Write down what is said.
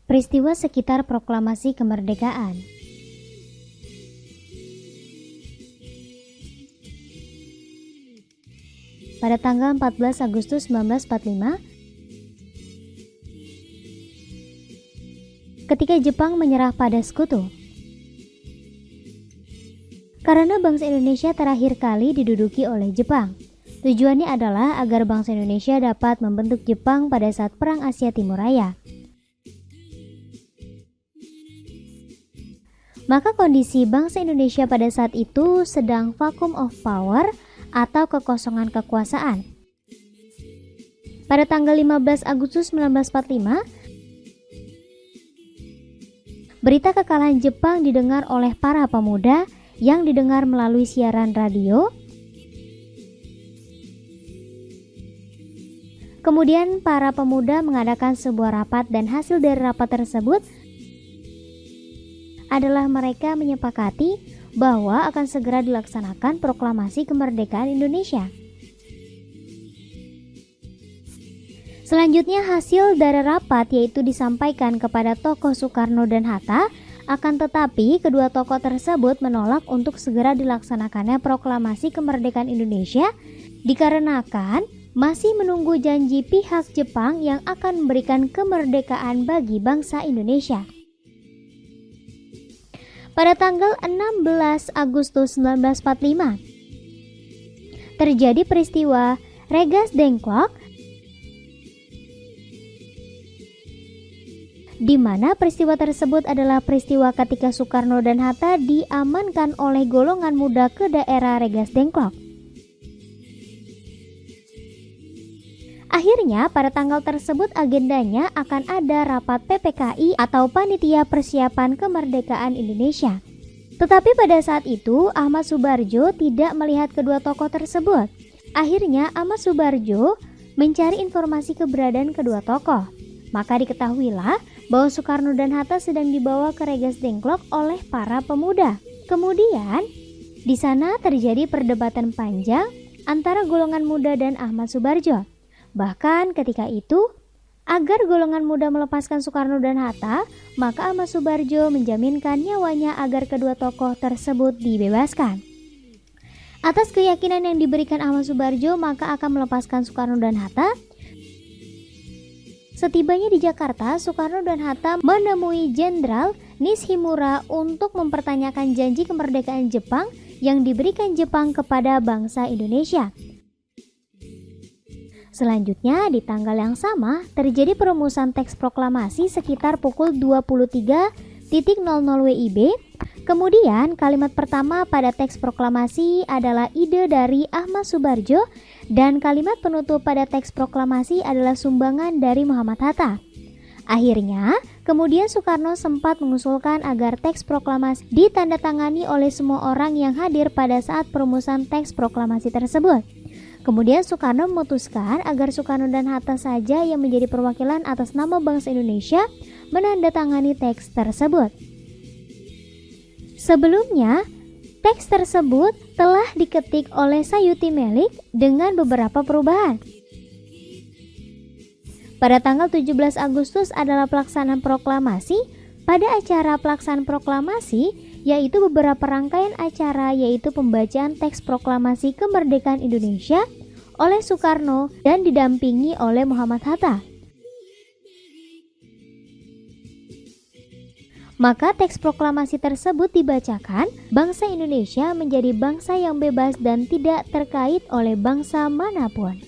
Peristiwa sekitar proklamasi kemerdekaan. Pada tanggal 14 Agustus 1945, ketika Jepang menyerah pada sekutu. Karena bangsa Indonesia terakhir kali diduduki oleh Jepang. Tujuannya adalah agar bangsa Indonesia dapat membentuk Jepang pada saat Perang Asia Timur Raya. Maka kondisi bangsa Indonesia pada saat itu sedang vacuum of power atau kekosongan kekuasaan. Pada tanggal 15 Agustus 1945, berita kekalahan Jepang didengar oleh para pemuda yang didengar melalui siaran radio. Kemudian para pemuda mengadakan sebuah rapat dan hasil dari rapat tersebut adalah mereka menyepakati bahwa akan segera dilaksanakan proklamasi kemerdekaan Indonesia. Selanjutnya hasil dari rapat yaitu disampaikan kepada tokoh Soekarno dan Hatta, akan tetapi kedua tokoh tersebut menolak untuk segera dilaksanakannya proklamasi kemerdekaan Indonesia dikarenakan masih menunggu janji pihak Jepang yang akan memberikan kemerdekaan bagi bangsa Indonesia. Pada tanggal 16 Agustus 1945, terjadi peristiwa Regas Dengklok, di mana peristiwa tersebut adalah peristiwa ketika Soekarno dan Hatta diamankan oleh golongan muda ke daerah Regas Dengklok. Akhirnya pada tanggal tersebut agendanya akan ada rapat PPKI atau Panitia Persiapan Kemerdekaan Indonesia. Tetapi pada saat itu Ahmad Subarjo tidak melihat kedua tokoh tersebut. Akhirnya Ahmad Subarjo mencari informasi keberadaan kedua tokoh. Maka diketahuilah bahwa Soekarno dan Hatta sedang dibawa ke Regas Dengklok oleh para pemuda. Kemudian di sana terjadi perdebatan panjang antara golongan muda dan Ahmad Subarjo. Bahkan ketika itu, agar golongan muda melepaskan Soekarno dan Hatta, maka Ahmad Subarjo menjaminkan nyawanya agar kedua tokoh tersebut dibebaskan. Atas keyakinan yang diberikan Ahmad Subarjo, maka akan melepaskan Soekarno dan Hatta. Setibanya di Jakarta, Soekarno dan Hatta menemui Jenderal Nishimura untuk mempertanyakan janji kemerdekaan Jepang yang diberikan Jepang kepada bangsa Indonesia. Selanjutnya, di tanggal yang sama, terjadi perumusan teks proklamasi sekitar pukul 23.00 WIB. Kemudian, kalimat pertama pada teks proklamasi adalah ide dari Ahmad Subarjo dan kalimat penutup pada teks proklamasi adalah sumbangan dari Muhammad Hatta. Akhirnya, kemudian Soekarno sempat mengusulkan agar teks proklamasi ditandatangani oleh semua orang yang hadir pada saat perumusan teks proklamasi tersebut. Kemudian Soekarno memutuskan agar Soekarno dan Hatta saja yang menjadi perwakilan atas nama bangsa Indonesia menandatangani teks tersebut. Sebelumnya, teks tersebut telah diketik oleh Sayuti Melik dengan beberapa perubahan. Pada tanggal 17 Agustus adalah pelaksanaan proklamasi. Pada acara pelaksanaan proklamasi, yaitu beberapa rangkaian acara yaitu pembacaan teks proklamasi kemerdekaan Indonesia oleh Soekarno dan didampingi oleh Muhammad Hatta. Maka teks proklamasi tersebut dibacakan, bangsa Indonesia menjadi bangsa yang bebas dan tidak terkait oleh bangsa manapun.